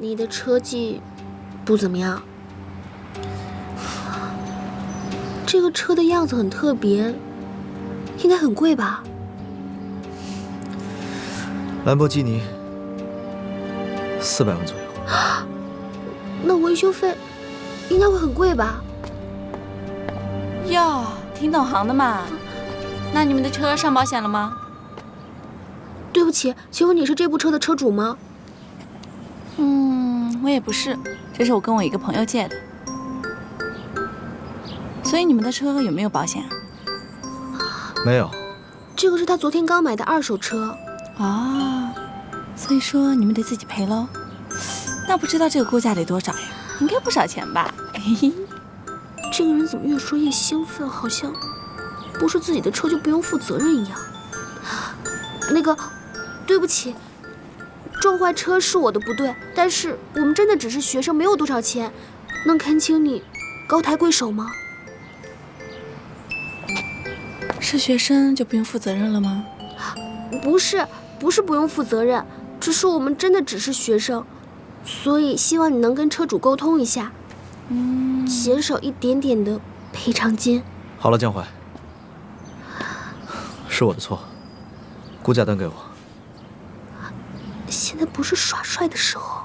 你的车技不怎么样。这个车的样子很特别，应该很贵吧？兰博基尼400万左右。那维修费应该会很贵吧？哟，挺懂行的嘛。那你们的车上保险了吗？对不起，请问你是这部车的车主吗？我也不是，这是我跟我一个朋友借的。所以你们的车有没有保险啊？没有。这个是他昨天刚买的2手车。哦，所以说你们得自己赔喽。那不知道这个估价得多少呀？应该不少钱吧？嘿嘿。这个人怎么越说越兴奋，好像不是自己的车就不用负责任一样。那个，对不起，撞坏车是我的不对，但是我们真的只是学生，没有多少钱，能恳请你高抬贵手吗？是学生就不用负责任了吗？不是不用负责任，只是我们真的只是学生，所以希望你能跟车主沟通一下，减少一点点的赔偿金。好了，江淮，是我的错，估价单给我。现在不是耍帅的时候。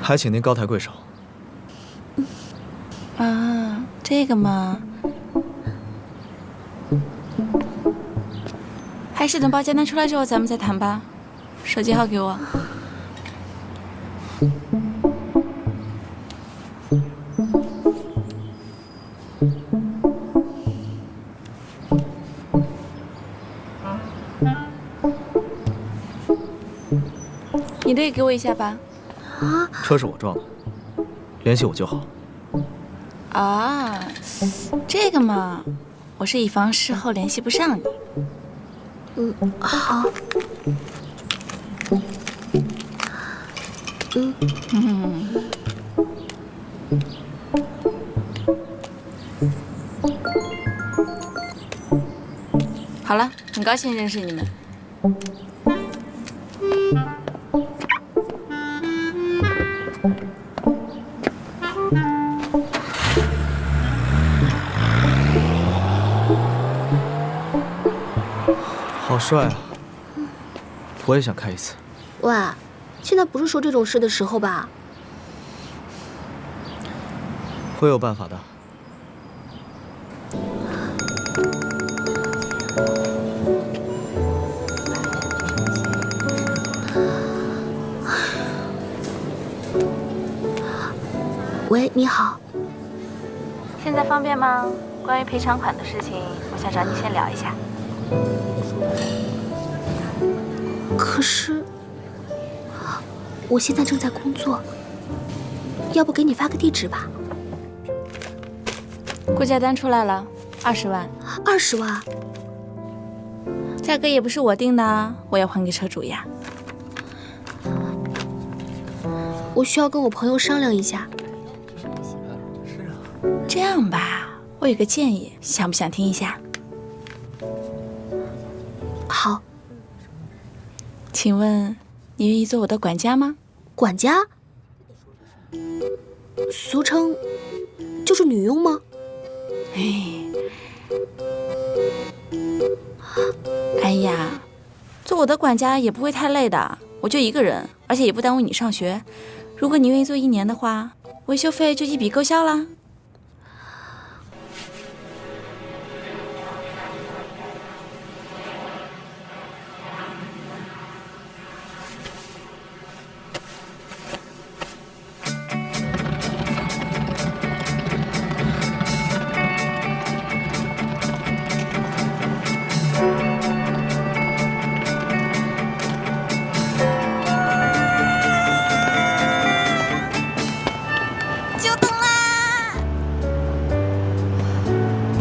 还请您高抬贵手。啊，这个嘛，还是等报价单出来之后咱们再谈吧。手机号给我。你的也给我一下吧。车是我撞的，联系我就好。啊，这个嘛，我是以防事后联系不上你。好。好了，很高兴认识你们。好帅啊！我也想开一次。喂，现在不是说这种事的时候吧？会有办法的。喂，你好。现在方便吗？关于赔偿款的事情，我想找你先聊一下。可是我现在正在工作，要不给你发个地址吧？估价单出来了，20万。20万？价格也不是我定的，我要还给车主呀。我需要跟我朋友商量一下。这样吧，我有个建议，想不想听一下？好。请问你愿意做我的管家吗？管家？俗称就是女佣吗？哎呀，做我的管家也不会太累的，我就一个人，而且也不耽误你上学。如果你愿意做1年的话，维修费就一笔勾销啦。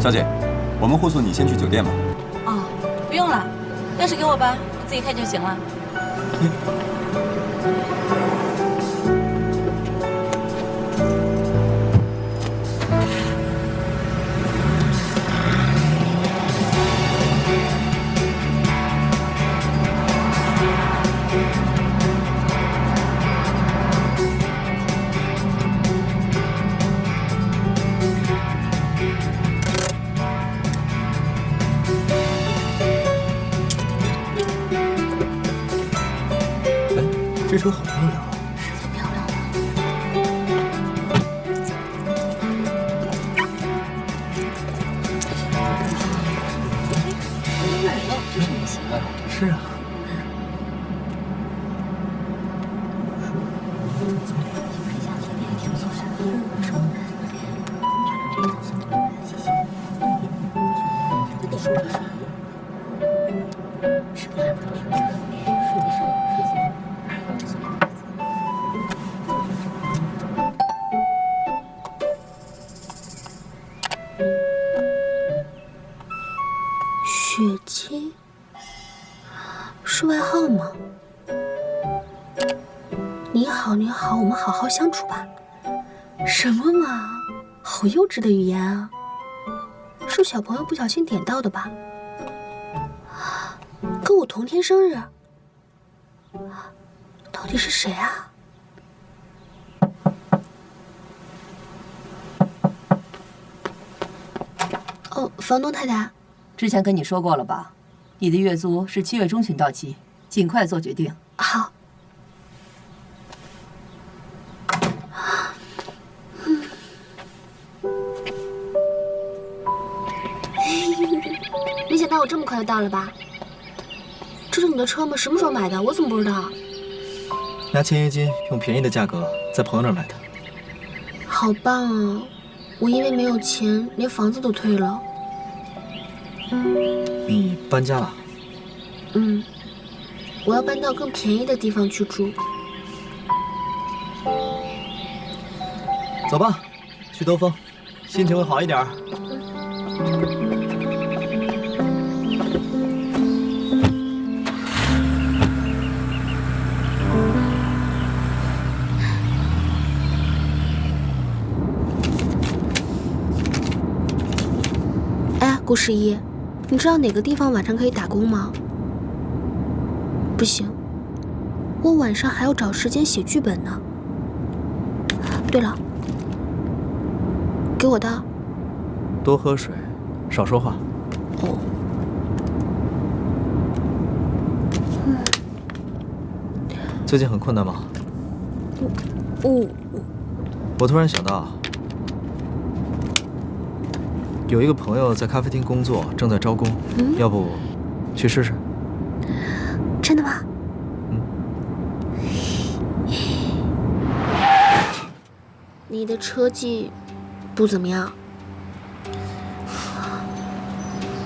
小姐，我们护送你先去酒店吧。哦，不用了，钥匙给我吧，我自己开就行了。这车好漂亮啊！是挺漂亮的。是啊。雪晶是外号吗？你好，你好，我们好好相处吧。什么嘛，好幼稚的语言啊！是小朋友不小心点到的吧？跟我同天生日，到底是谁啊？哦，房东太太。之前跟你说过了吧？你的月租是7月中旬到期，尽快做决定。好。没想到我这么快就到了吧？这是你的车吗？什么时候买的？我怎么不知道？拿签约金，用便宜的价格在朋友那儿买的。好棒啊！我因为没有钱，连房子都退了。你搬家了？嗯，我要搬到更便宜的地方去住。走吧，去兜风，心情会好一点。哎，顾十一，你知道哪个地方晚上可以打工吗？不行，我晚上还要找时间写剧本呢。对了，给我的。多喝水，少说话。哦。最近很困难吗？我突然想到，有一个朋友在咖啡厅工作，正在招工，要不去试试？真的吗？你的车技不怎么样。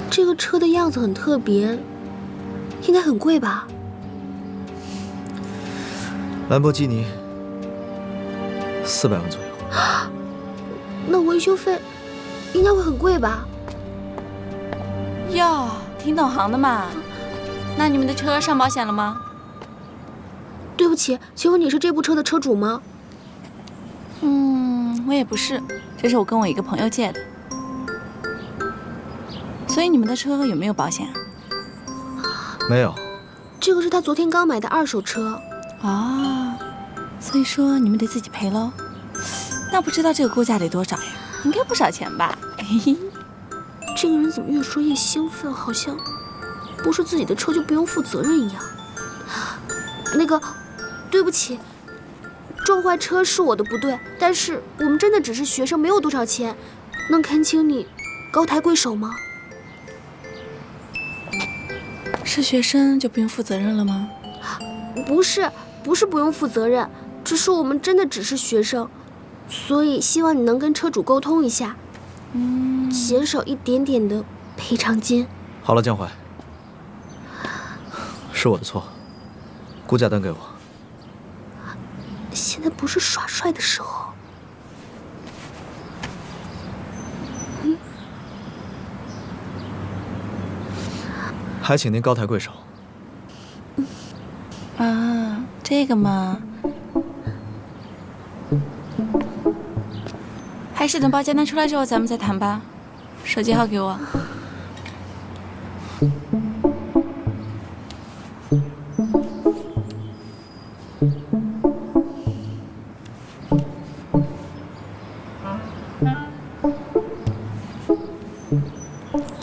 这个车的样子很特别，应该很贵吧？兰博基尼，400万左右。那维修费应该会很贵吧？哟，挺懂行的嘛。那你们的车上保险了吗？对不起，请问你是这部车的车主吗？我也不是，这是我跟我一个朋友借的。所以你们的车有没有保险？没有。这个是他昨天刚买的二手车。哦，所以说你们得自己赔喽。那不知道这个估价得多少呀？应该不少钱吧？嘿嘿。这个人怎么越说越兴奋，好像不是自己的车就不用负责任一样。那个，对不起，撞坏车是我的不对，但是我们真的只是学生，没有多少钱，能恳请你高抬贵手吗？是学生就不用负责任了吗？不是不用负责任，只是我们真的只是学生，所以希望你能跟车主沟通一下，减少一点点的赔偿金。好了，江淮，是我的错，估价单给我。现在不是耍帅的时候。还请您高抬贵手。啊，这个嘛，还是等报价单出来之后咱们再谈吧。手机号给我。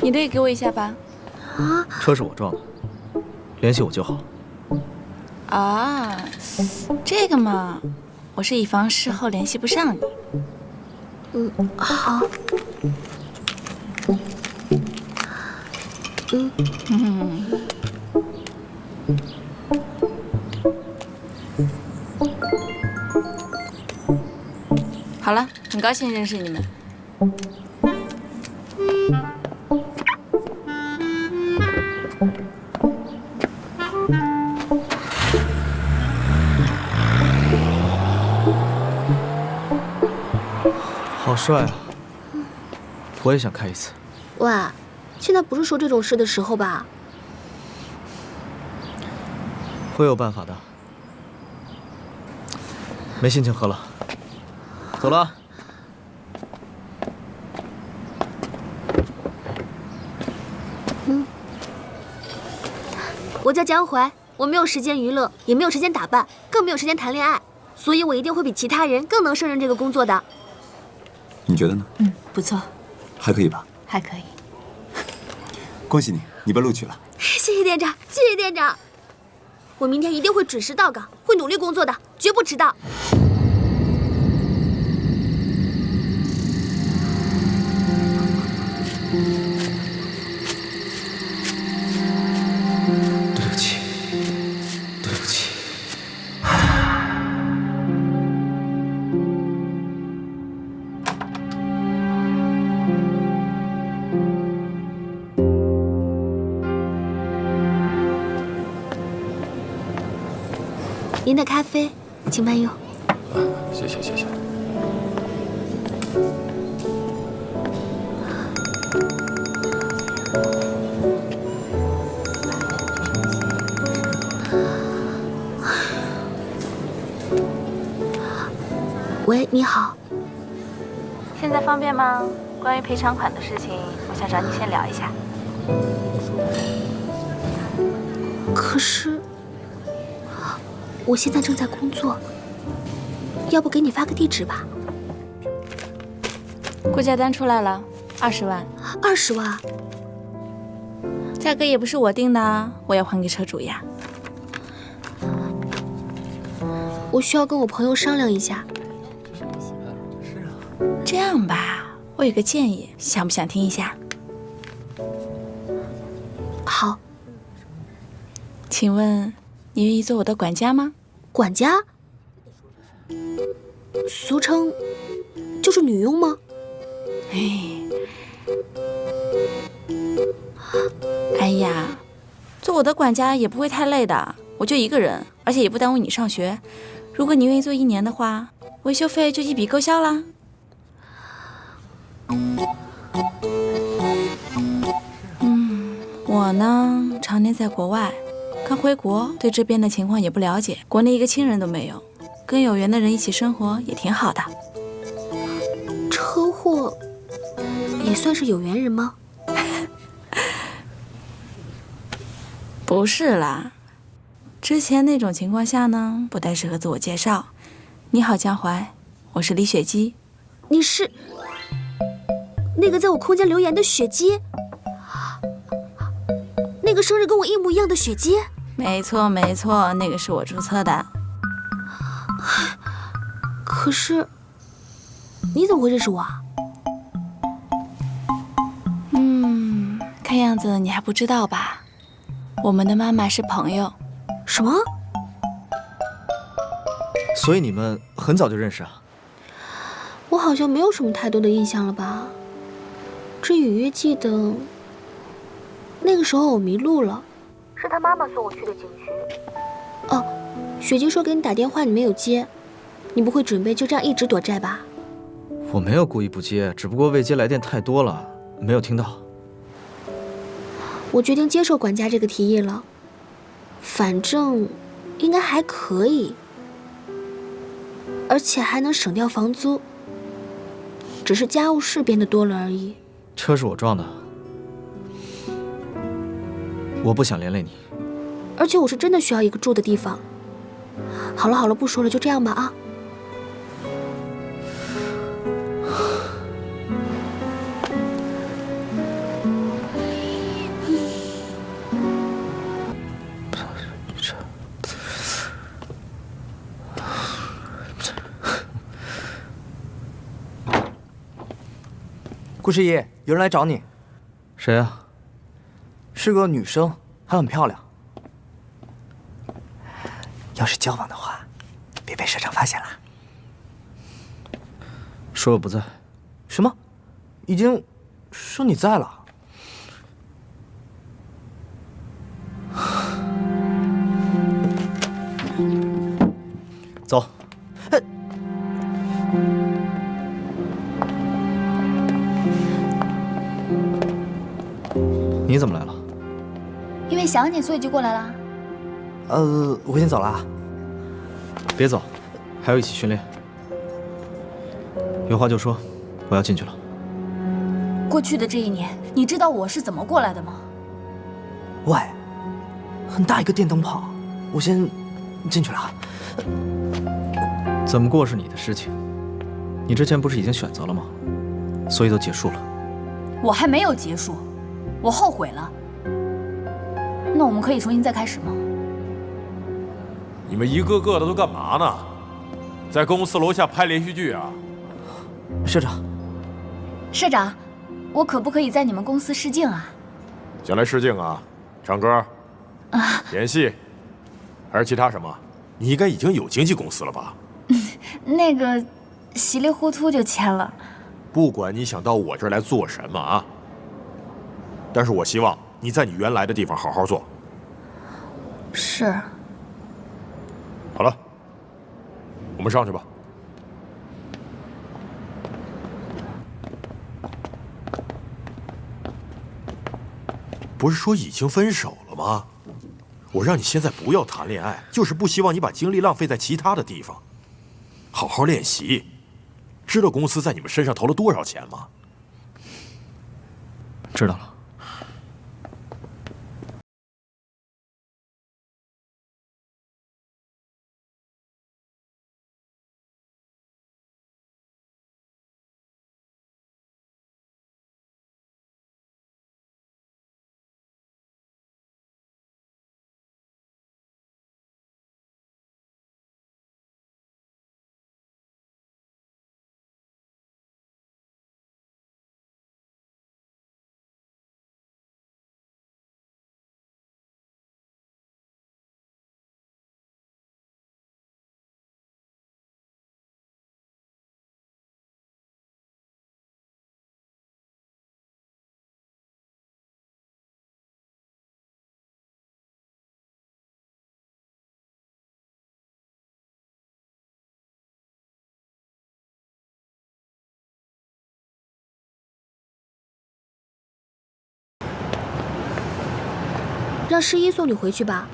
你的也给我一下吧。啊，车是我撞的，联系我就好。啊，这个嘛，我是以防事后联系不上你。好。好了，很高兴认识你们。好帅啊！我也想开一次。喂，现在不是说这种事的时候吧？会有办法的。没心情喝了，走了。我叫江淮，我没有时间娱乐，也没有时间打扮，更没有时间谈恋爱，所以我一定会比其他人更能胜任这个工作的。你觉得呢？不错，还可以吧？还可以。恭喜你，你被录取了。谢谢店长，谢谢店长。我明天一定会准时到岗，会努力工作的，绝不迟到。对不起，对不起。您的咖啡，请慢用。谢谢谢谢。喂，你好。现在方便吗？关于赔偿款的事情，我想找你先聊一下。可是，我现在正在工作，要不给你发个地址吧估价单出来了，20万。？20万？价格也不是我定的，我要还给车主呀。我需要跟我朋友商量一下。这样吧，我有个建议，想不想听一下？好。请问你愿意做我的管家吗？管家？俗称就是女佣吗？哎呀，做我的管家也不会太累的，我就一个人，而且也不耽误你上学。如果你愿意做1年的话，维修费就一笔勾销啦。我呢，常年在国外，刚回国，对这边的情况也不了解，国内一个亲人都没有，跟有缘的人一起生活也挺好的。车祸也算是有缘人吗？不是啦，之前那种情况下呢，不太适合自我介绍。你好，江淮，我是李雪姬。你是那个在我空间留言的雪姬？那个生日跟我一模一样的雪姬？没错没错，那个是我注册的。可是你怎么会认识我啊？看样子你还不知道吧？我们的妈妈是朋友。什么？所以你们很早就认识啊？我好像没有什么太多的印象了吧？只隐约记得那个时候我迷路了，是他妈妈送我去的景区。哦，雪姬说给你打电话，你没有接，你不会准备就这样一直躲债吧？我没有故意不接，只不过未接来电太多了，没有听到。我决定接受管家这个提议了，反正应该还可以，而且还能省掉房租，只是家务事变得多了而已。车是我撞的，我不想连累你。而且我是真的需要一个住的地方。好了好了，不说了，就这样吧啊。世一，有人来找你，谁啊？是个女生，还很漂亮。要是交往的话，别被社长发现了。说我不在。什么？已经说你在了。走。你怎么来了？因为想你，所以就过来了。我先走了啊。别走，还要一起训练。有话就说，我要进去了。过去的这一年，你知道我是怎么过来的吗？喂，很大一个电灯泡，我先进去了啊。怎么过是你的事情，你之前不是已经选择了吗？所以都结束了。我还没有结束，我后悔了。那我们可以重新再开始吗？你们一个个的都干嘛呢？在公司楼下拍连续剧啊？社长，社长，我可不可以在你们公司试镜啊？想来试镜啊？唱歌？演戏？还是其他什么？你应该已经有经纪公司了吧？那个，稀里糊涂就签了。不管你想到我这儿来做什么啊，但是我希望你在你原来的地方好好做。是。好了，我们上去吧。不是说已经分手了吗？我让你现在不要谈恋爱，就是不希望你把精力浪费在其他的地方。好好练习。知道公司在你们身上投了多少钱吗？知道了。让世一送你回去吧。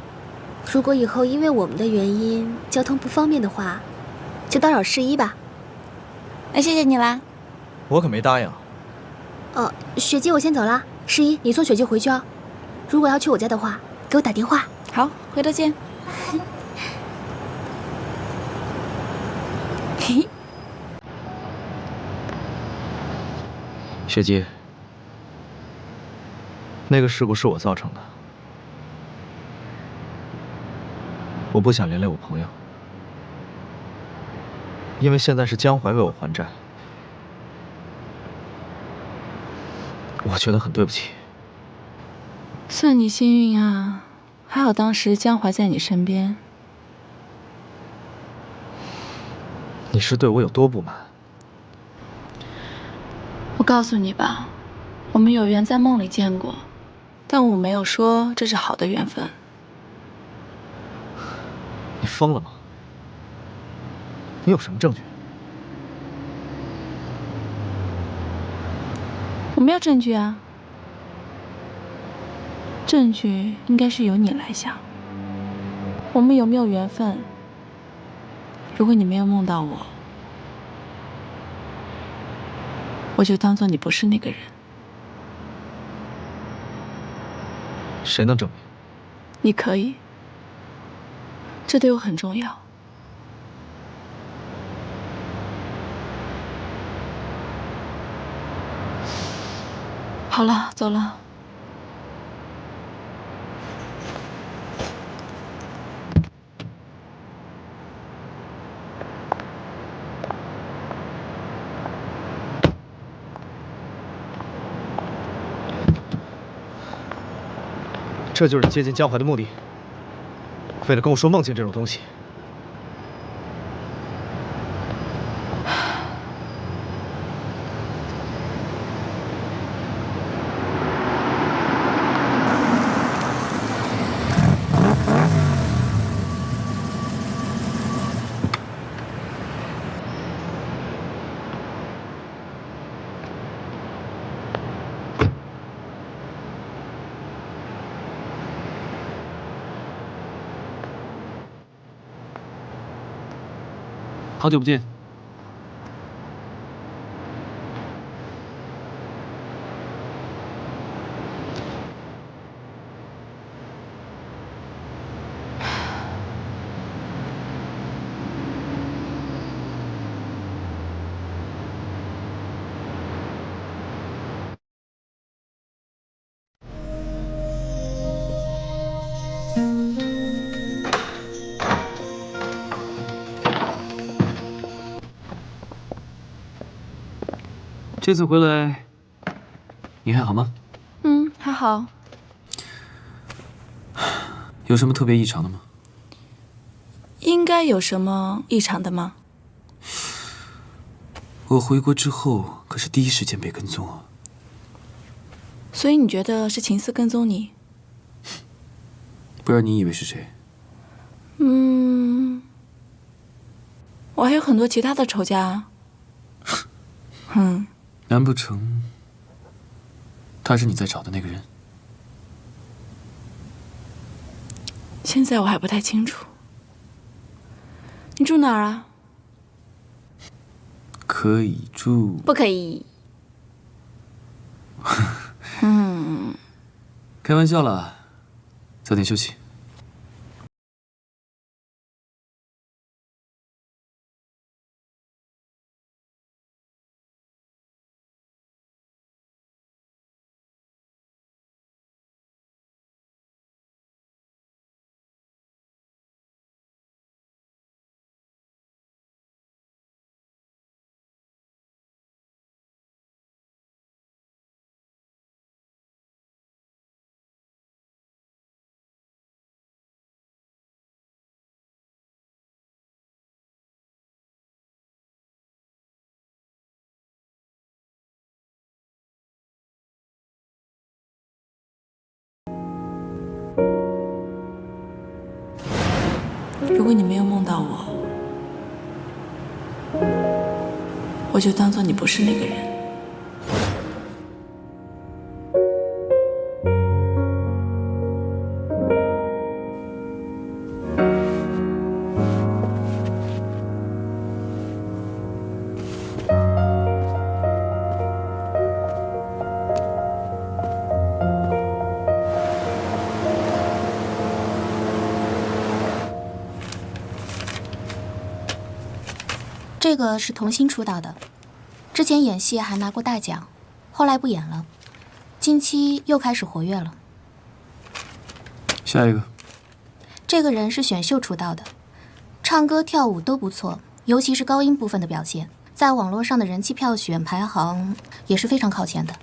如果以后因为我们的原因交通不方便的话，就打扰世一吧。那谢谢你啦。我可没答应。雪姬，我先走了。世一，你送雪姬回去哦。如果要去我家的话，给我打电话。好，回头见。嘿，雪姬，那个事故是我造成的，我不想连累我朋友，因为现在是江淮为我还债，我觉得很对不起。算你幸运啊，还好当时江淮在你身边。你是对我有多不满？我告诉你吧，我们有缘在梦里见过，但我没有说这是好的缘分。你疯了吗？你有什么证据？我没有证据啊，证据应该是由你来想。我们有没有缘分？如果你没有梦到我，我就当做你不是那个人。谁能证明？你可以，这对我很重要。好了，走了。这就是接近江淮的目的。为了跟我说梦境这种东西。 好久不见。这次回来，你还好吗？还好。有什么特别异常的吗？应该有什么异常的吗？我回国之后可是第一时间被跟踪啊。所以你觉得是秦四跟踪你？不然你以为是谁？我还有很多其他的仇家啊。难不成他是你在找的那个人？现在我还不太清楚。你住哪儿啊？可以住。不可以。开玩笑啦，早点休息。如果你没有梦到我，我就当做你不是那个人。这个是童星出道的，之前演戏还拿过大奖，后来不演了，近期又开始活跃了。下一个。这个人是选秀出道的，唱歌跳舞都不错，尤其是高音部分的表现，在网络上的人气票选排行也是非常靠前的。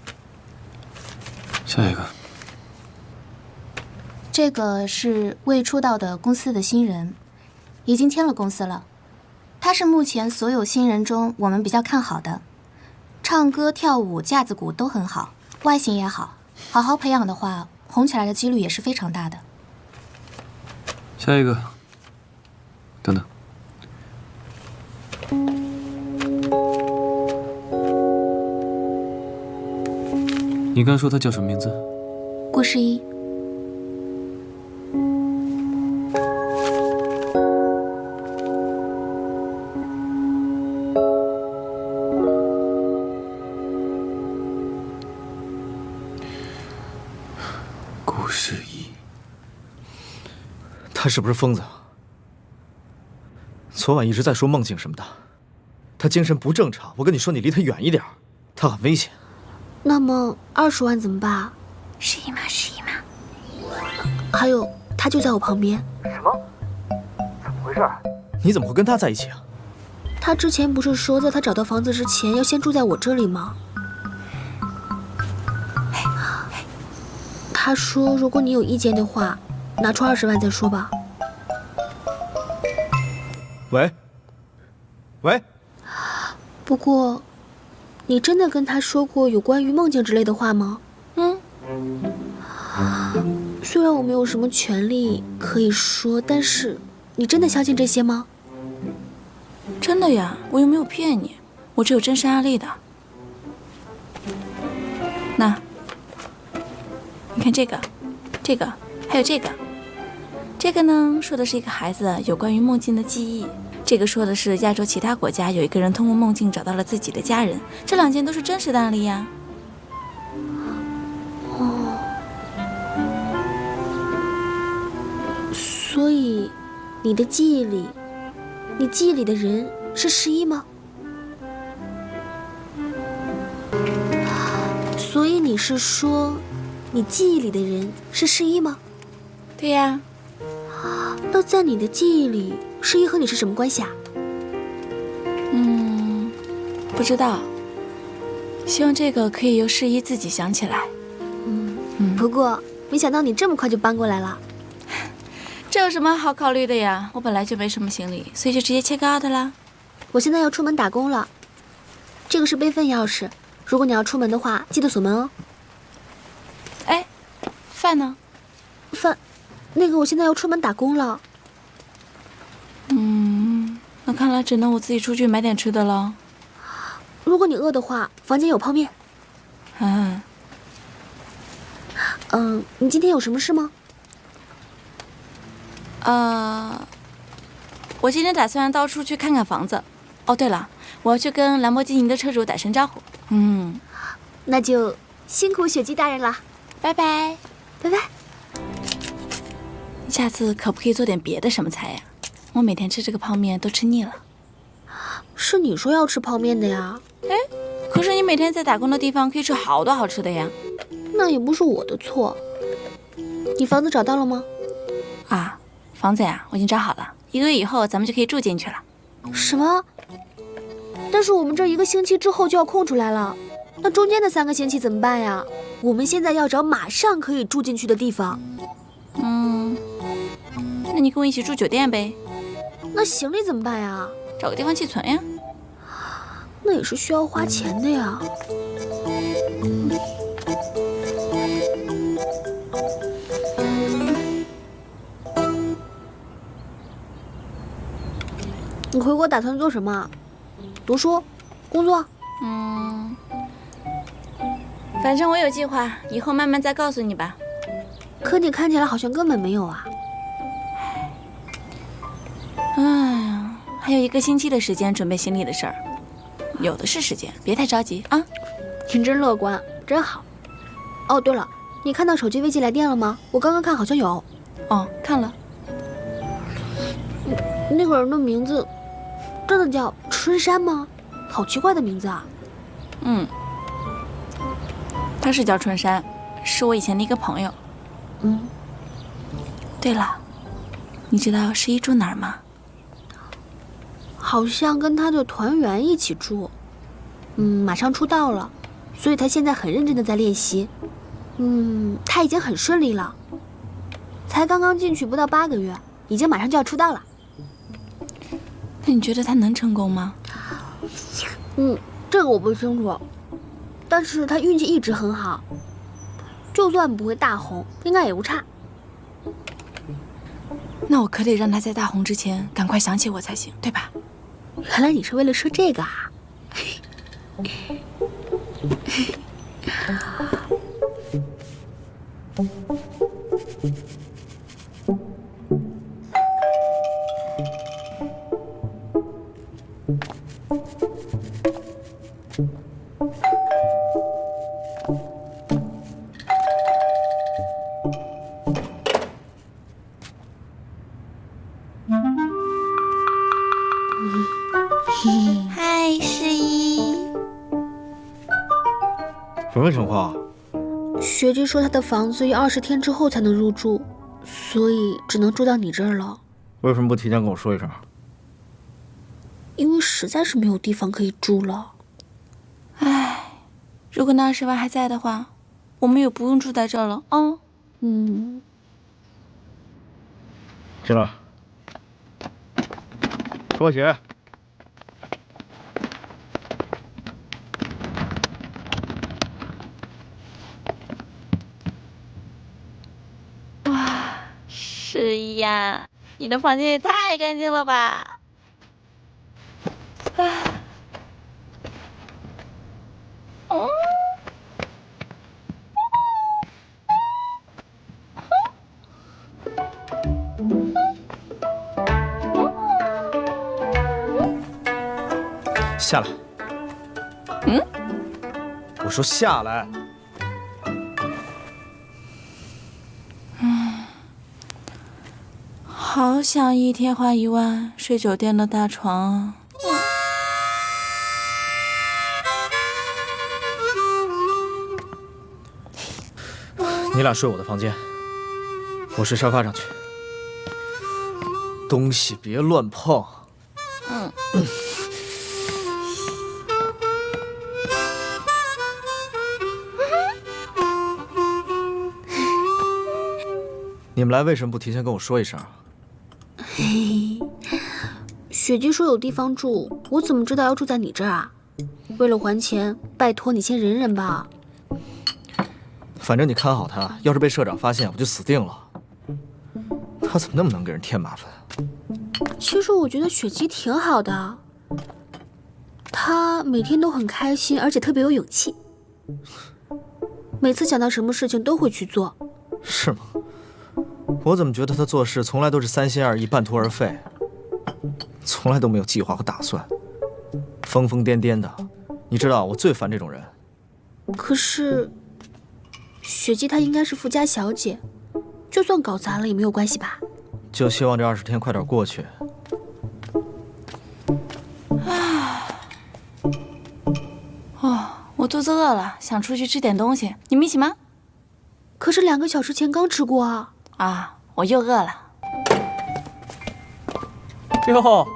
下一个。这个是未出道的公司的新人，已经签了公司了。他是目前所有新人中我们比较看好的，唱歌跳舞架子鼓都很好，外形也好，好好培养的话，红起来的几率也是非常大的。下一个。等等。你刚说他叫什么名字？顾诗一。顾诗一。他是不是疯子？昨晚一直在说梦境什么的，他精神不正常。我跟你说，你离他远一点，他很危险。那么20万怎么办？是姨妈，是姨妈。还有，他就在我旁边。什么？怎么回事？你怎么会跟他在一起啊？他之前不是说，在他找到房子之前要先住在我这里吗？他说如果你有意见的话，拿出20万再说吧。喂，喂，不过，你真的跟他说过有关于梦境之类的话吗？虽然我没有什么权利可以说，但是你真的相信这些吗？真的呀，我又没有骗你，我只有真实案例的。那，你看这个，这个，还有这个。这个呢，说的是一个孩子有关于梦境的记忆。这个说的是亚洲其他国家有一个人通过梦境找到了自己的家人。这2件都是真实的案例呀。所以，你记忆里的人是11吗？所以你是说，你记忆里的人是11吗？对呀。那在你的记忆里，11和你是什么关系啊？不知道。希望这个可以由世一自己想起来。不过没想到你这么快就搬过来了。这有什么好考虑的呀？我本来就没什么行李，所以就直接check out啦。我现在要出门打工了，这个是备份钥匙，如果你要出门的话，记得锁门哦。哎，饭呢？饭，那个我现在要出门打工了。那看来只能我自己出去买点吃的了。如果你饿的话，房间有泡面。你今天有什么事吗？我今天打算到处去看看房子。哦，对了，我要去跟兰博基尼的车主打声招呼。那就辛苦雪姬大人了，拜拜，拜拜。下次可不可以做点别的什么菜呀？我每天吃这个泡面都吃腻了。是你说要吃泡面的呀？哎，可是你每天在打工的地方可以吃好多好吃的呀。那也不是我的错。你房子找到了吗？啊，房子呀，我已经找好了，1个月以后咱们就可以住进去了。什么？但是我们这1个星期之后就要空出来了，那中间的3个星期怎么办呀？我们现在要找马上可以住进去的地方。那你跟我一起住酒店呗。那行李怎么办呀？找个地方寄存呀。那也是需要花钱的呀。你回国打算做什么？读书？工作？反正我有计划，以后慢慢再告诉你吧。可你看起来好像根本没有啊。还有1个星期的时间准备行李的事儿，有的是时间，别太着急啊。你真乐观，真好。哦，对了，你看到手机微信来电了吗？我刚刚看好像有。哦，看了。那个人的名字真的叫春山吗？好奇怪的名字啊。他是叫春山，是我以前的一个朋友。对了，你知道11住哪儿吗？好像跟他的团员一起住。马上出道了，所以他现在很认真的在练习。他已经很顺利了，才刚刚进去不到8个月，已经马上就要出道了。那你觉得他能成功吗？这个我不清楚，但是他运气一直很好，就算不会大红，应该也不差。那我可得让他在大红之前赶快想起我才行，对吧？原来你是为了说这个啊！嗨，世一。什么情况？学姐说她的房子要20天之后才能入住，所以只能住到你这儿了。为什么不提前跟我说一声？因为实在是没有地方可以住了。如果那20万还在的话，我们也不用住在这儿了啊。进来。脱鞋。哇，是呀，你的房间也太干净了吧！下来。我说下来。好想一天花1万睡酒店的大床啊！你俩睡我的房间，我睡沙发上去。东西别乱碰。你们来为什么不提前跟我说一声？雪姬说有地方住，我怎么知道要住在你这儿啊？为了还钱，拜托你先忍忍吧。反正你看好他，要是被社长发现，我就死定了。他怎么那么能给人添麻烦？其实我觉得雪姬挺好的，她每天都很开心，而且特别有勇气。每次想到什么事情都会去做。是吗？我怎么觉得他做事从来都是3心2意、半途而废，从来都没有计划和打算，疯疯癫癫的。你知道我最烦这种人。可是，雪姬她应该是富家小姐，就算搞砸了也没有关系吧？就希望这20天快点过去。我肚子饿了，想出去吃点东西，你们一起吗？可是2个小时前刚吃过啊！啊，我又饿了。哟，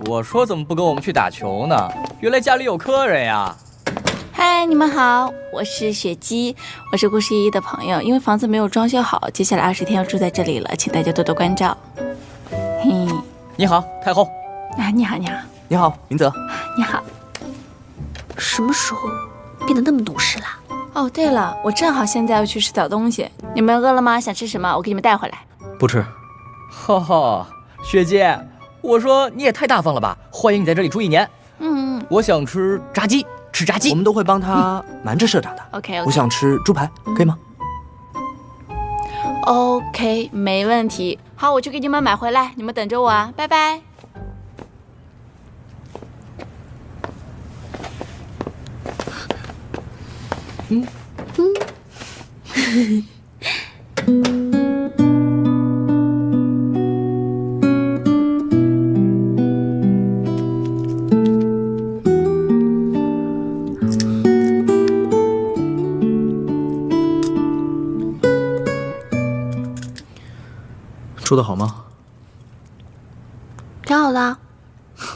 我说怎么不跟我们去打球呢？原来家里有客人呀！嗨，你们好，我是雪姬，我是顾十一的朋友。因为房子没有装修好，接下来20天要住在这里了，请大家多多关照。嘿，你好，太后。啊，你好，你好，你好，明泽。你好。什么时候变得那么懂事啦？哦，对了，我正好现在要去吃早东西，你们饿了吗？想吃什么？我给你们带回来。不吃。哈哈，雪姬，我说你也太大方了吧！欢迎你在这里住1年。我想吃炸鸡，吃炸鸡。我们都会帮他瞒着社长的。OK， 我想吃猪排，可以吗？OK， 没问题。好，我去给你们买回来，你们等着我啊，拜拜。住得好吗？挺好的。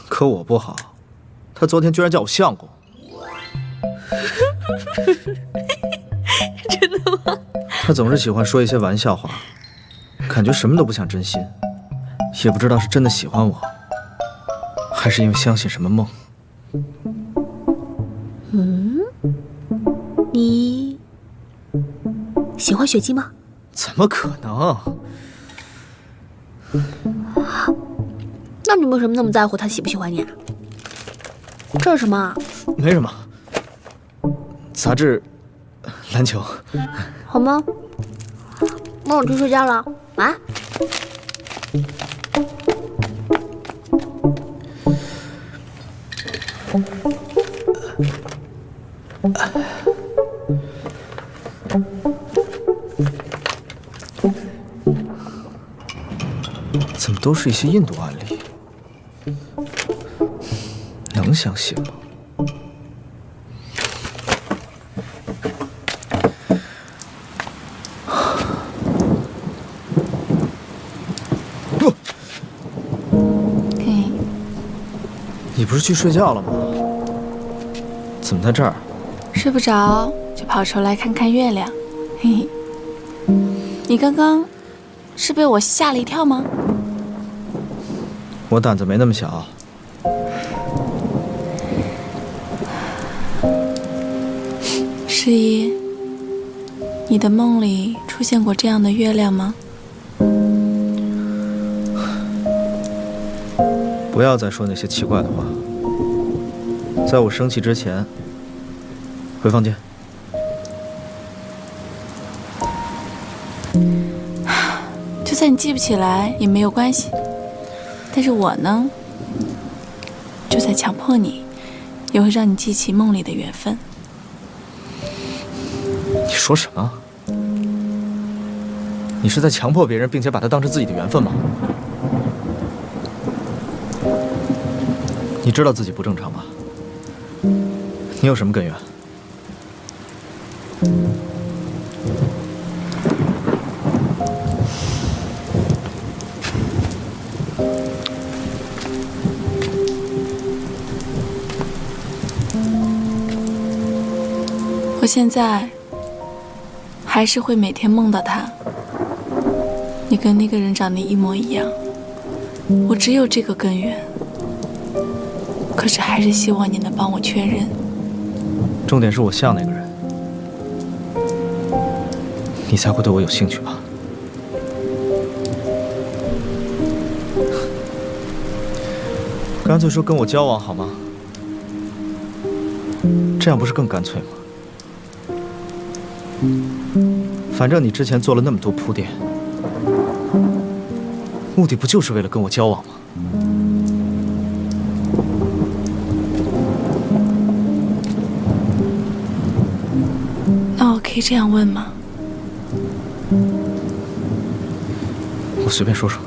可我不好，他昨天居然叫我相公。真的吗？他总是喜欢说一些玩笑话，感觉什么都不像真心，也不知道是真的喜欢我，还是因为相信什么梦。你喜欢雪姬吗？怎么可能？那你为什么那么在乎他喜不喜欢你啊？这是什么啊？没什么，杂志，篮球。好吗？那我去睡觉了，晚安。怎么都是一些印度案例？能相信吗？你不是去睡觉了吗？怎么在这儿？睡不着，就跑出来看看月亮。嘿嘿。你刚刚是被我吓了一跳吗？我胆子没那么小。诗怡，你的梦里出现过这样的月亮吗？不要再说那些奇怪的话。在我生气之前，回房间。就算你记不起来也没有关系，但是我呢，就算强迫你，也会让你记起梦里的缘分。你说什么？你是在强迫别人，并且把它当成自己的缘分吗？你知道自己不正常吧？你有什么根源？我现在还是会每天梦到他，你跟那个人长得一模一样，我只有这个根源。可是还是希望你能帮我确认。重点是我像那个人，你才会对我有兴趣吧？干脆说跟我交往好吗？这样不是更干脆吗？反正你之前做了那么多铺垫，目的不就是为了跟我交往吗？那我可以这样问吗？我随便说说。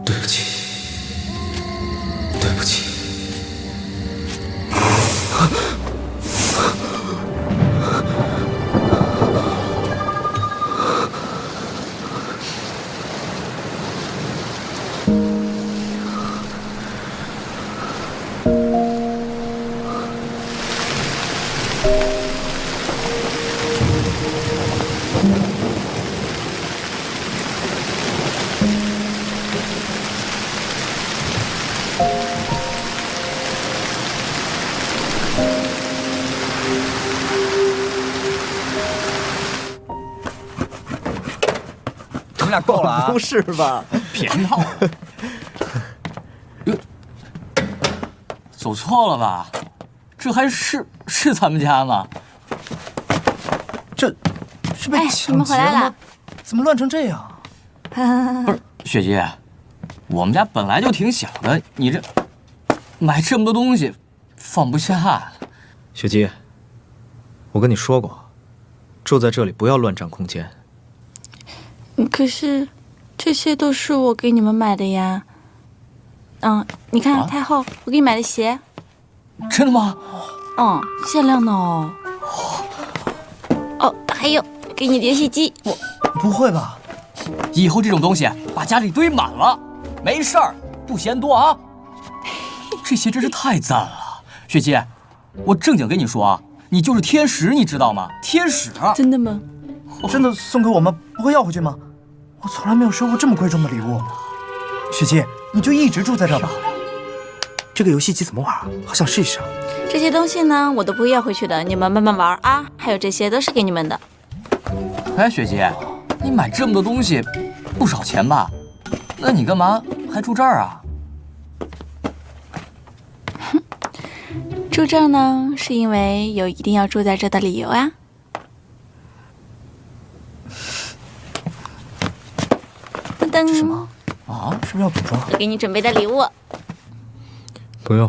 对不起，对不起。你们俩够了啊！不是吧？别闹！走错了吧？这还是咱们家呢。这是被哎抢你们回来了劫了吗？怎么乱成这样？不是雪姬，我们家本来就挺小的，你这买这么多东西，放不下。雪姬，我跟你说过，住在这里不要乱占空间。可是这些都是我给你们买的呀。你看、太后，我给你买的鞋。真的吗？限量的哦。还有给你的游戏机。不会吧？以后这种东西把家里堆满了，没事儿，不嫌多啊。这些真是太赞了，雪姬，我正经跟你说啊，你就是天使，你知道吗？天使。真的吗？真的送给我吗？不会要回去吗？我从来没有收过这么贵重的礼物。雪姬，你就一直住在这吧。这个游戏机怎么玩？好想试一试啊。这些东西呢，我都不会要回去的，你们慢慢玩啊。还有这些都是给你们的。哎，雪姬，你买这么多东西，不少钱吧？那你干嘛还住这儿啊？住这儿呢，是因为有一定要住在这的理由啊。噔噔，什么？啊？是不是要组装？我给你准备的礼物，不用。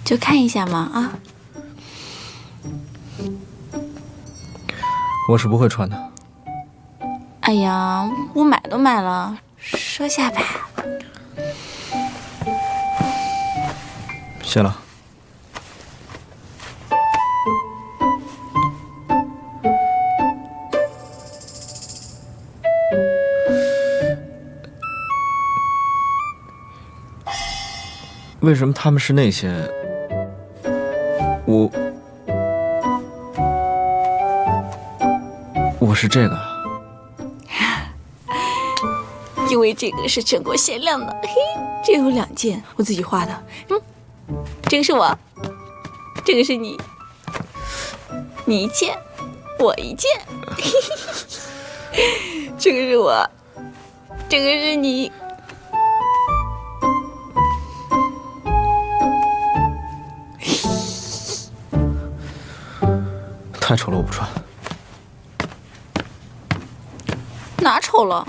就看一下嘛啊。我是不会穿的。哎呀，我买都买了，说下吧。谢了。为什么他们是那些？我是这个。因为这个是全国限量的，嘿，这有2件，我自己画的。这个是我，这个是你，你1件，我1件。这个是我，这个是你。太丑了，我不穿。哪丑了？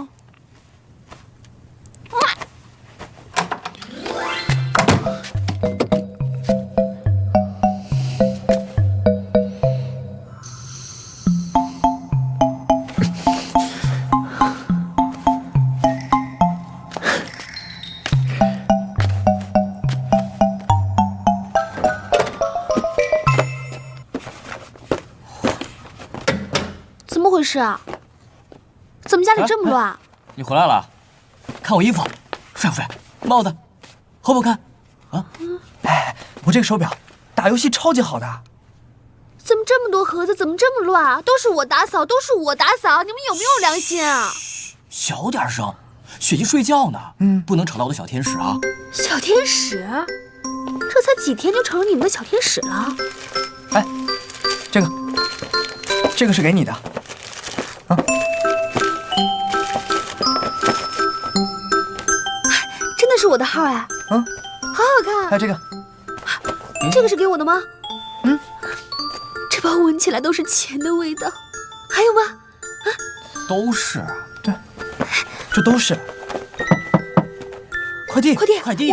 怎么回事啊？怎么家里这么乱？你回来了，看我衣服，帅不帅？帽子，好不好看？啊？哎，我这个手表，打游戏超级好的。怎么这么多盒子？怎么这么乱啊？都是我打扫，都是我打扫，你们有没有良心啊？小点声，雪姬睡觉呢。不能吵到我的小天使啊。小天使？这才几天就成了你们的小天使了？哎，这个是给你的。啊。真的是我的号哎。好好看。还有这个。这个是给我的吗？这包闻起来都是钱的味道。还有吗？都是。对，这都是。快递，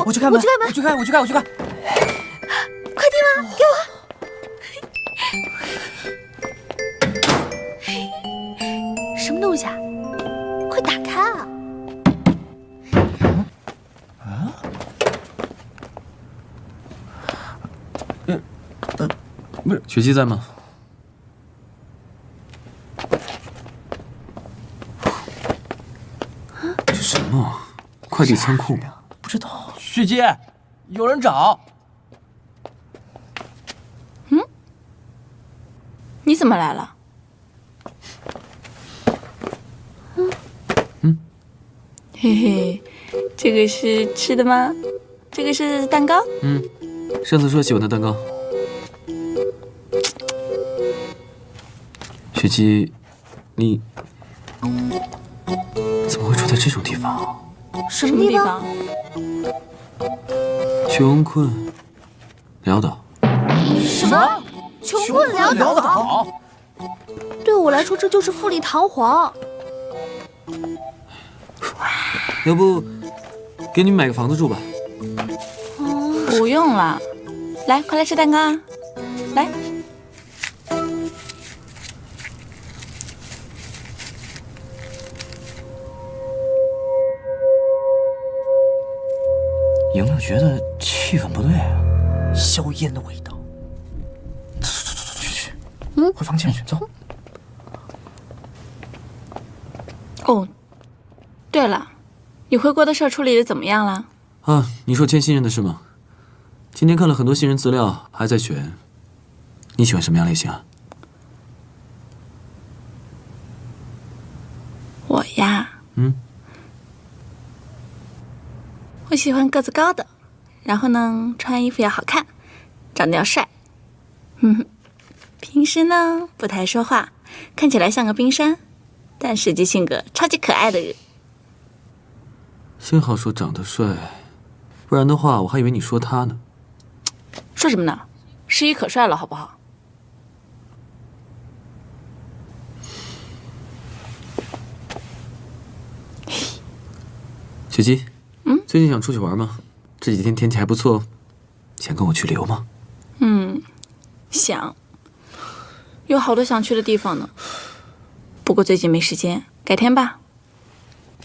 我去开门，我去开。快递吗？给我。什么东西啊？快打开啊！不是，雪姬在吗？这什么？快递仓库？不知道。雪姬，有人找。你怎么来了？嘿嘿，这个是吃的吗？这个是蛋糕？上次说喜欢的蛋糕。雪姬，你怎么会住在这种地方？什么地方？穷困潦倒。什么？穷困潦倒？对我来说，这就是富丽堂皇。要不，给你们买个房子住吧。不用了，来，快来吃蛋糕啊！来。莹莹觉得气氛不对啊，硝烟的味道。走，去，回房间去，走。哦，对了，你回国的事儿处理的怎么样了？啊，你说签新人的事吗？今天看了很多新人资料，还在选。你喜欢什么样类型啊？我呀，我喜欢个子高的，然后呢，穿衣服要好看，长得要帅。平时呢不太说话，看起来像个冰山，但实际性格超级可爱的人。幸好说长得帅，不然的话我还以为你说他呢。说什么呢？诗怡可帅了，好不好？雪姬，最近想出去玩吗？这几天天气还不错，想跟我去旅游吗？想，有好多想去的地方呢。不过最近没时间，改天吧。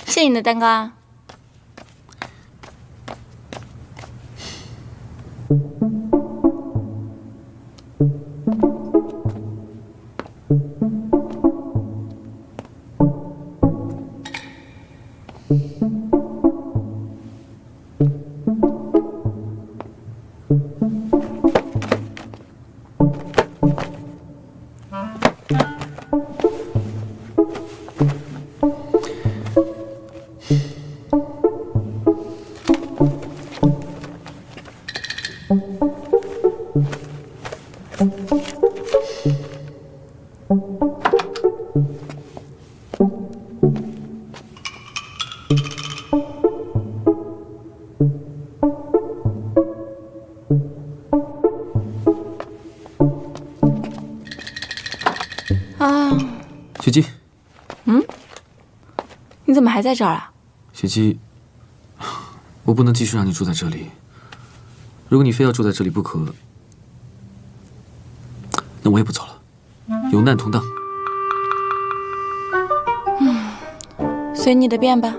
谢谢你的蛋糕啊。你怎么还在这儿啊？雪姬，我不能继续让你住在这里。如果你非要住在这里不可，那我也不走了。有难同当。随你的便吧。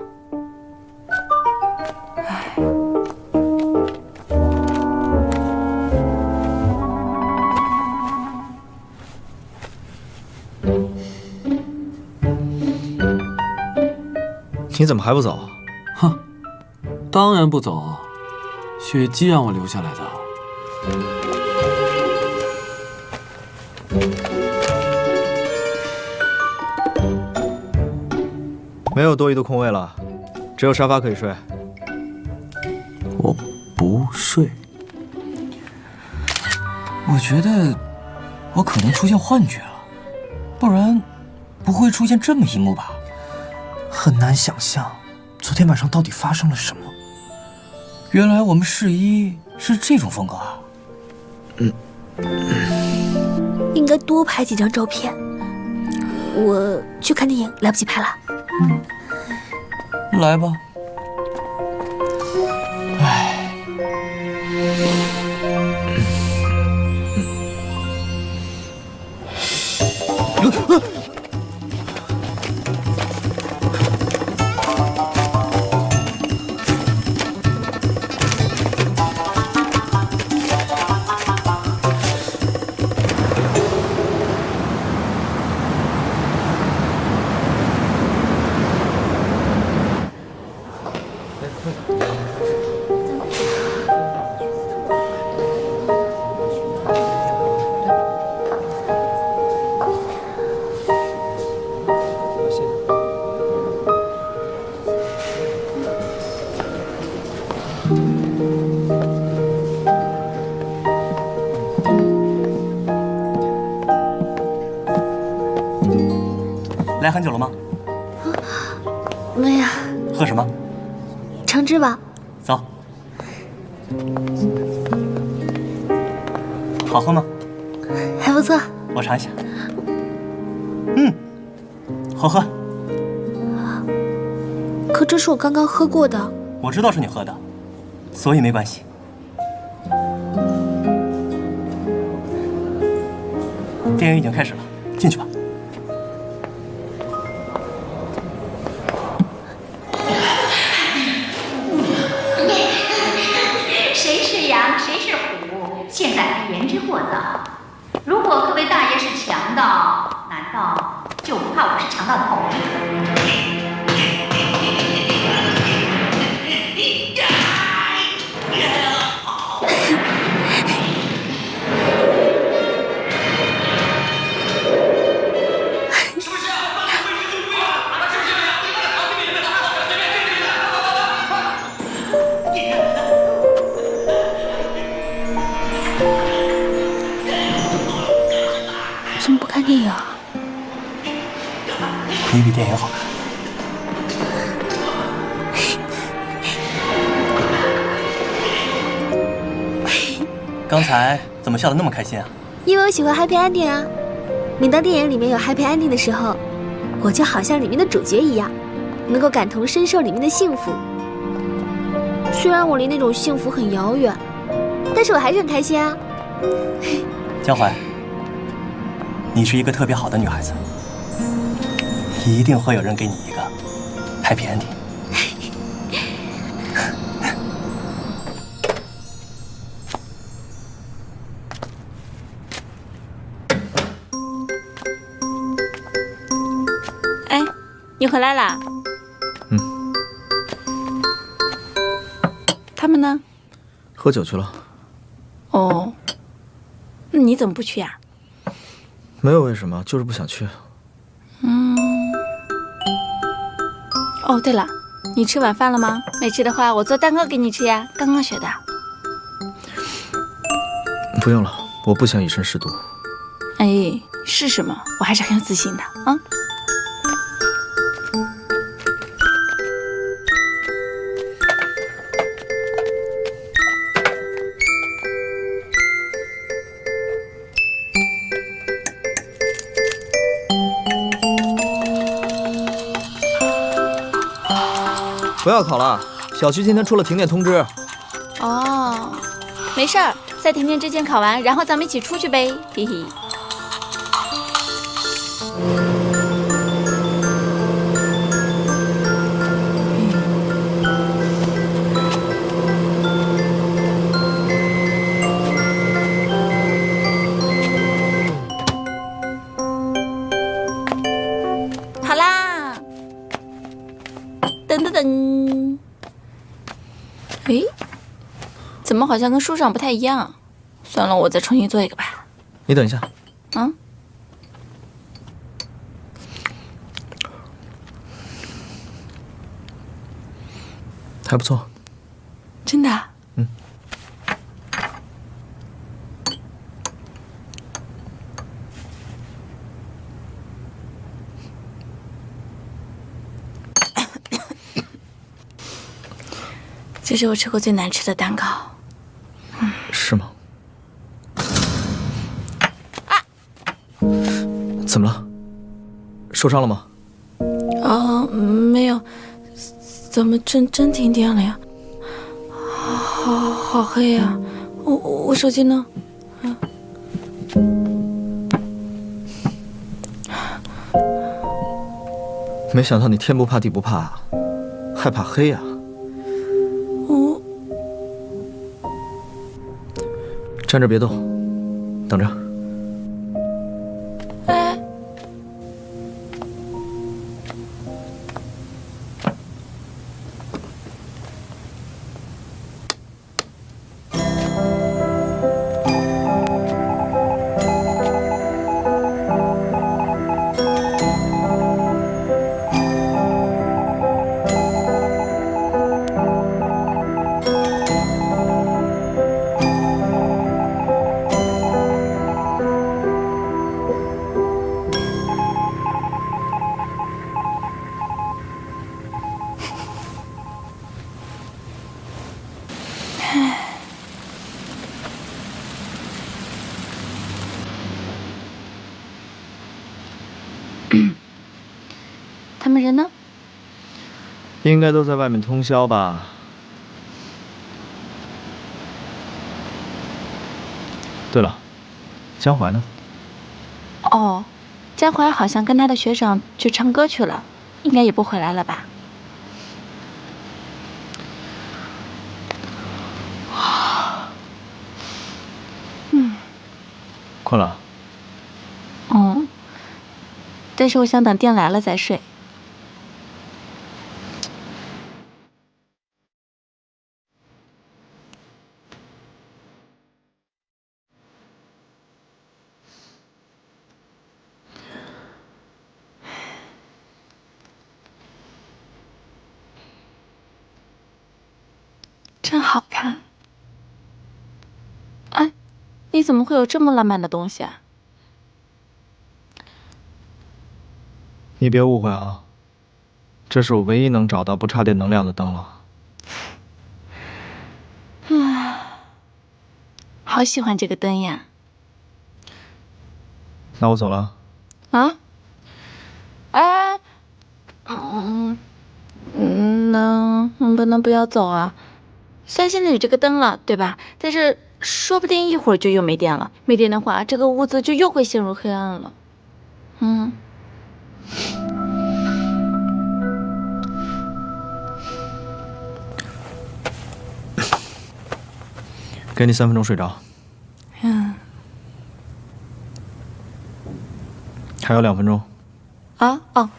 你怎么还不走？哼，当然不走。雪姬让我留下来的。没有多余的空位了，只有沙发可以睡。我不睡。我觉得我可能出现幻觉了，不然不会出现这么一幕吧？很难想象，昨天晚上到底发生了什么。原来我们试衣是这种风格啊！应该多拍几张照片。我去看电影，来不及拍了。来吧。唉，来很久了吗？没有，喝什么？橙汁吧。走。好喝吗？还不错。我尝一下。好喝。可这是我刚刚喝过的。我知道是你喝的，所以没关系。电影已经开始了，进去吧。谁是羊，谁是虎，现在还言之过早。如果各位大爷是强盗，难道就不怕我是强盗的后裔？怎么不看电影啊？你比电影好看。刚才怎么笑得那么开心啊？因为我喜欢 happy ending 啊。每当电影里面有 happy ending 的时候，我就好像里面的主角一样，能够感同身受里面的幸福。虽然我离那种幸福很遥远，但是我还是很开心啊。江淮，你是一个特别好的女孩子，一定会有人给你一个 happy ending。哎，你回来啦？他们呢？喝酒去了。哦，那你怎么不去呀？没有为什么，就是不想去。哦，对了，你吃晚饭了吗？没吃的话，我做蛋糕给你吃呀，刚刚学的。不用了，我不想以身试毒。哎，是什么？我还是很有自信的啊。不要考了，小区今天出了停电通知。哦，没事儿，在停电之前考完，然后咱们一起出去呗，嘿嘿。好啦，噔噔噔，诶，怎么好像跟书上不太一样？算了，我再重新做一个吧。你等一下。嗯，还不错。真的？嗯。这是我吃过最难吃的蛋糕。是吗？怎么了？受伤了吗？没有。怎么真停电了呀？好黑呀！我手机呢？没想到你天不怕地不怕，还怕黑呀？站这别动，等着。哎，他们人呢？应该都在外面通宵吧。对了，江淮呢？哦，江淮好像跟他的学长去唱歌去了，应该也不回来了吧？困了？但是我想等电来了再睡。真好看。哎，你怎么会有这么浪漫的东西啊？你别误会啊，这是我唯一能找到不插电能量的灯了。好喜欢这个灯呀！那我走了。啊？哎，能不能不要走啊？虽然现在有这个灯了，对吧？但是说不定一会儿就又没电了。没电的话，这个屋子就又会陷入黑暗了。给你3分钟睡着。还有2分钟。哦。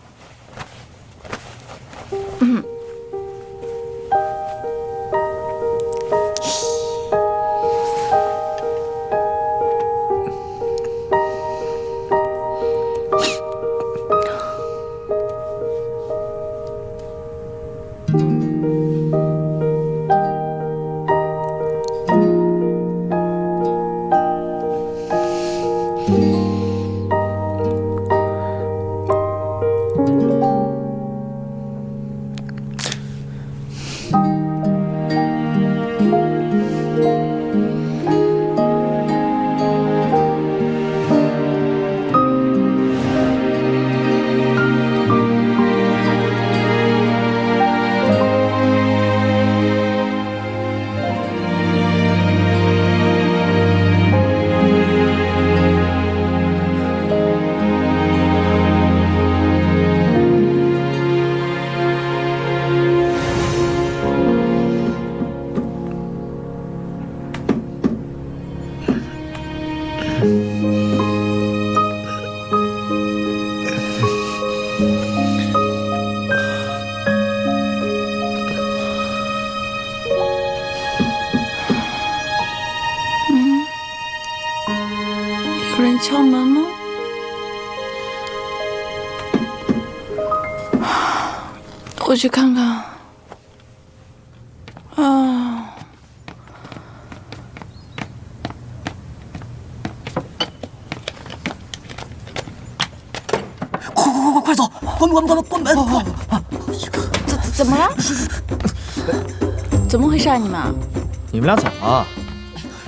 敲门呢？我去看看。啊。快走！关门！怎么了？怎么回事啊？你们俩怎么了？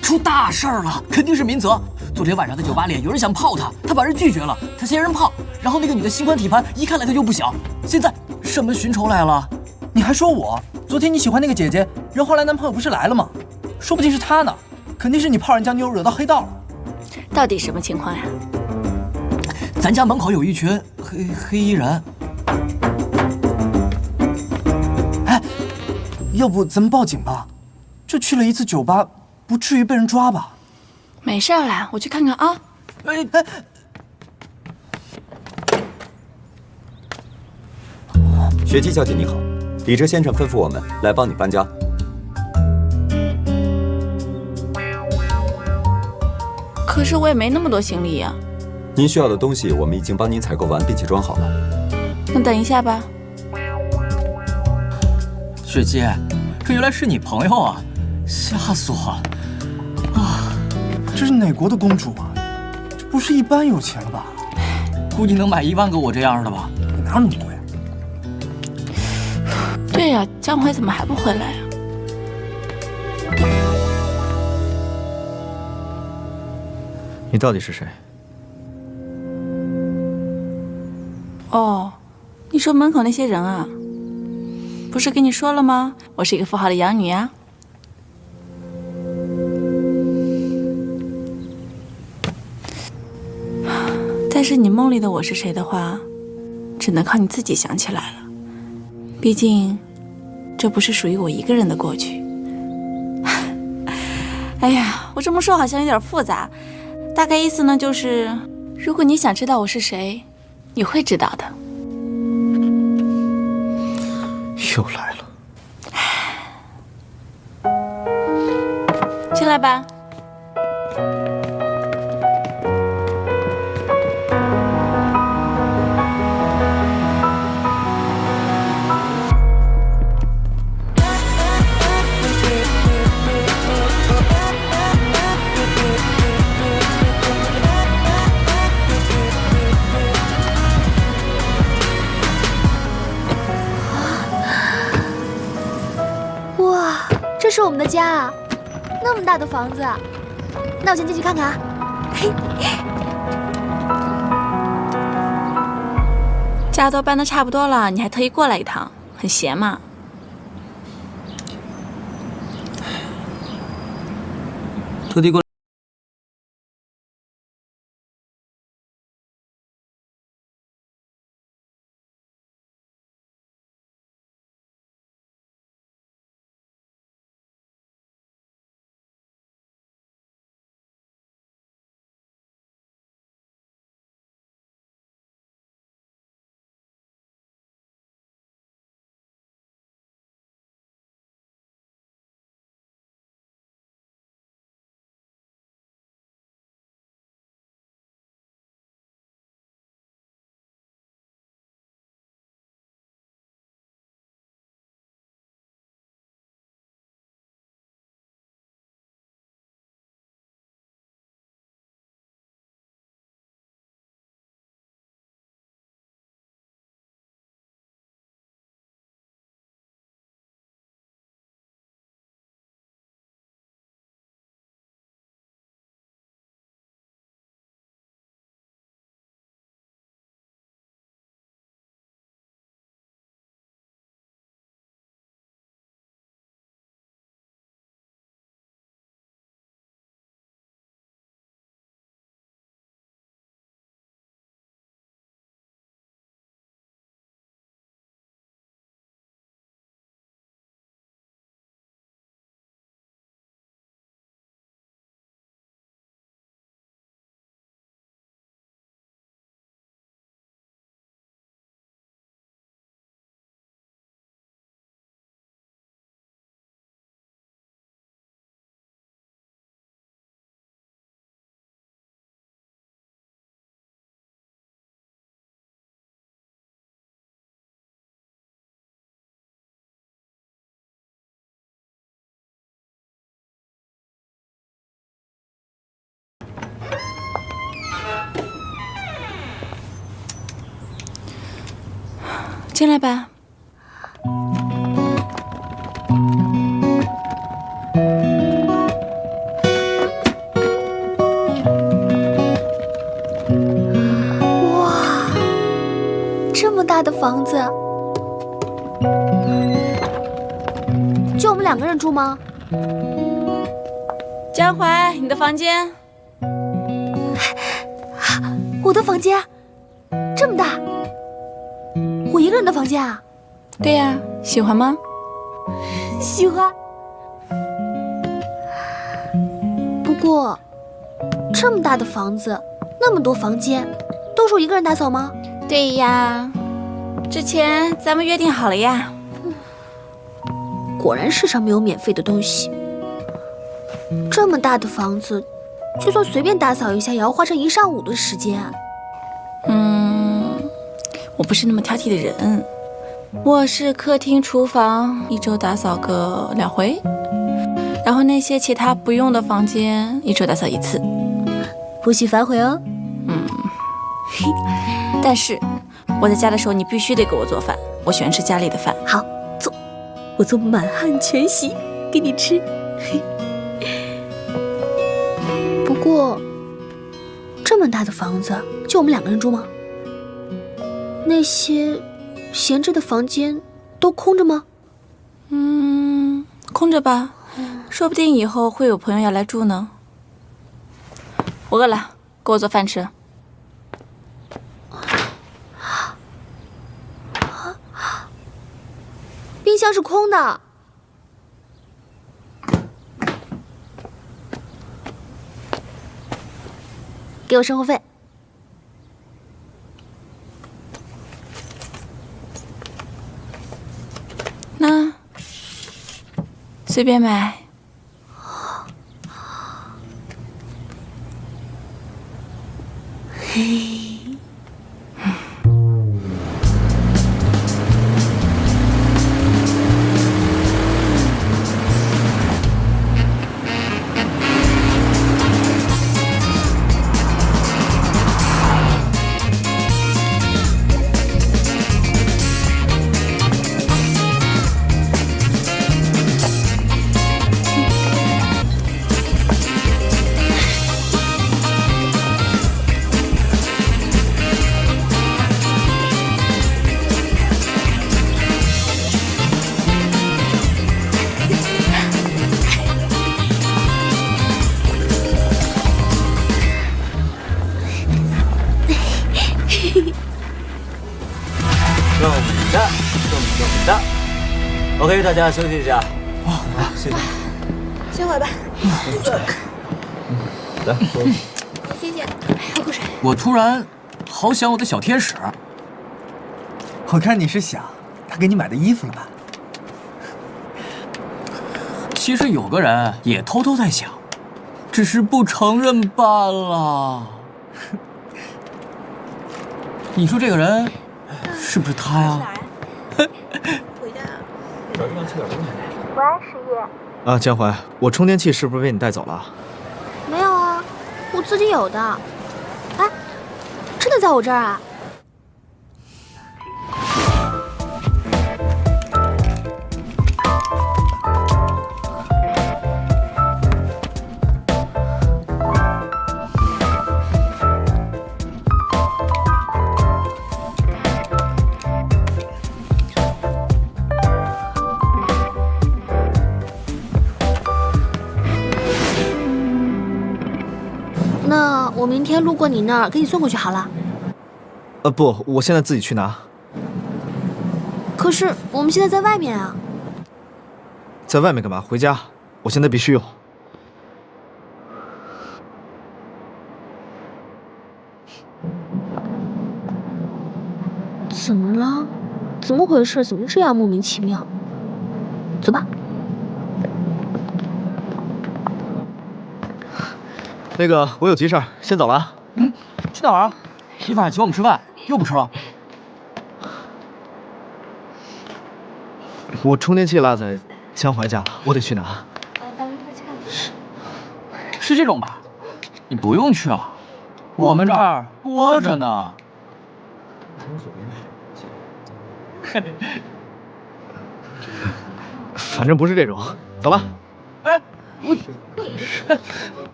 出大事儿了，肯定是明泽。昨天晚上在酒吧里，有人想泡他，他把人拒绝了，他嫌人胖。然后那个女的新欢体盘，一看来头就不小。现在上门寻仇来了。你还说我？昨天你喜欢那个姐姐，人后来男朋友不是来了吗？说不定是他呢，肯定是你泡人家妞惹到黑道了。到底什么情况呀？咱家门口有一群黑衣人。哎，要不咱们报警吧？这去了一次酒吧，不至于被人抓吧？没事啦，我去看看啊。雪姬小姐你好，李哲先生吩咐我们来帮你搬家。可是我也没那么多行李呀。您需要的东西我们已经帮您采购完，并且装好了。那等一下吧。雪姬，这原来是你朋友啊，吓死我了！啊，这是哪国的公主啊？这不是一般有钱了吧？估计能买1万个我这样的吧？哪有那么多呀？对呀，江淮怎么还不回来呀？你到底是谁？哦，你说门口那些人啊？不是跟你说了吗？我是一个富豪的养女啊。但是你梦里的我是谁的话，只能靠你自己想起来了。毕竟，这不是属于我一个人的过去。哎呀，我这么说好像有点复杂，大概意思呢就是，如果你想知道我是谁，你会知道的。又来了。进来吧。哇，这是我们的家啊！那么大的房子，那我先进去看看啊。嘿，家都搬得差不多了，你还特意过来一趟，很闲嘛？特地过来。进来吧。哇，这么大的房子，就我们2个人住吗？江淮，你的房间。我的房间这么大，我一个人的房间啊？对呀，喜欢吗？喜欢。不过，这么大的房子，那么多房间，都是我一个人打扫吗？对呀，之前咱们约定好了呀。果然世上没有免费的东西。这么大的房子，就算随便打扫一下，也要花上1上午的时间。我不是那么挑剔的人，我是客厅、厨房1周打扫个2回，然后那些其他不用的房间1周打扫1次，不许反悔哦。但是我在家的时候，你必须得给我做饭，我喜欢吃家里的饭。好，做，我做满汉全席给你吃。不过，这么大的房子，就我们2个人住吗？那些闲置的房间都空着吗？空着吧，说不定以后会有朋友要来住呢。我饿了，给我做饭吃。冰箱是空的。给我生活费。那随便买。的。OK， 大家休息一下。好，谢谢。歇会儿吧。来，谢谢。喝口水。我突然好想我的小天使。我看你是想他给你买的衣服了吧？其实有个人也偷偷在想，只是不承认罢了。你说这个人是不是他呀？喂，十一。啊，江淮，我充电器是不是被你带走了？没有啊，我自己有的。哎，真的在我这儿啊？那我明天路过你那儿，给你送过去好了。不，我现在自己去拿。可是我们现在在外面啊。在外面干嘛？回家，我现在必须用。怎么了？怎么回事？怎么这样莫名其妙？走吧。那个，我有急事儿，先走了啊。去哪儿啊？一晚上请我们吃饭，又不吃了。我充电器落在江淮家了，我得去拿。是这种吧？你不用去了，我们这儿多着呢。反正不是这种。走了。哎，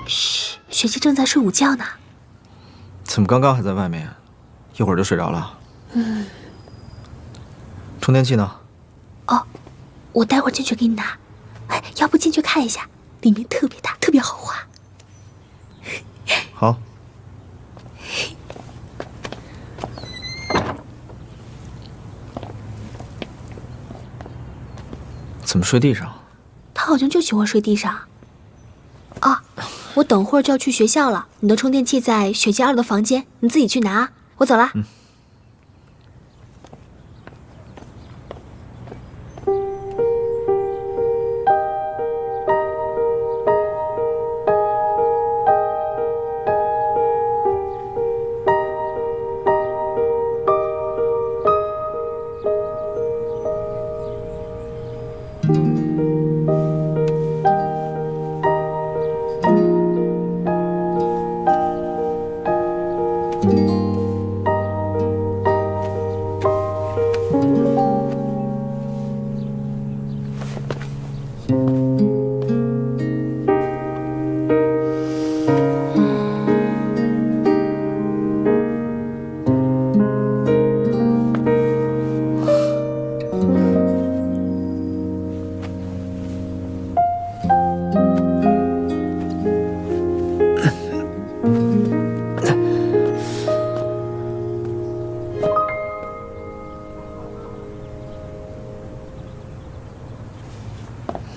嘘，学姐正在睡午觉呢。怎么刚刚还在外面，一会儿就睡着了？充电器呢？哦，我待会儿进去给你拿。哎，要不进去看一下，里面特别大，特别豪华。好。怎么睡地上？他好像就喜欢睡地上。啊，我等会儿就要去学校了，你的充电器在学姐2的房间，你自己去拿。我走了。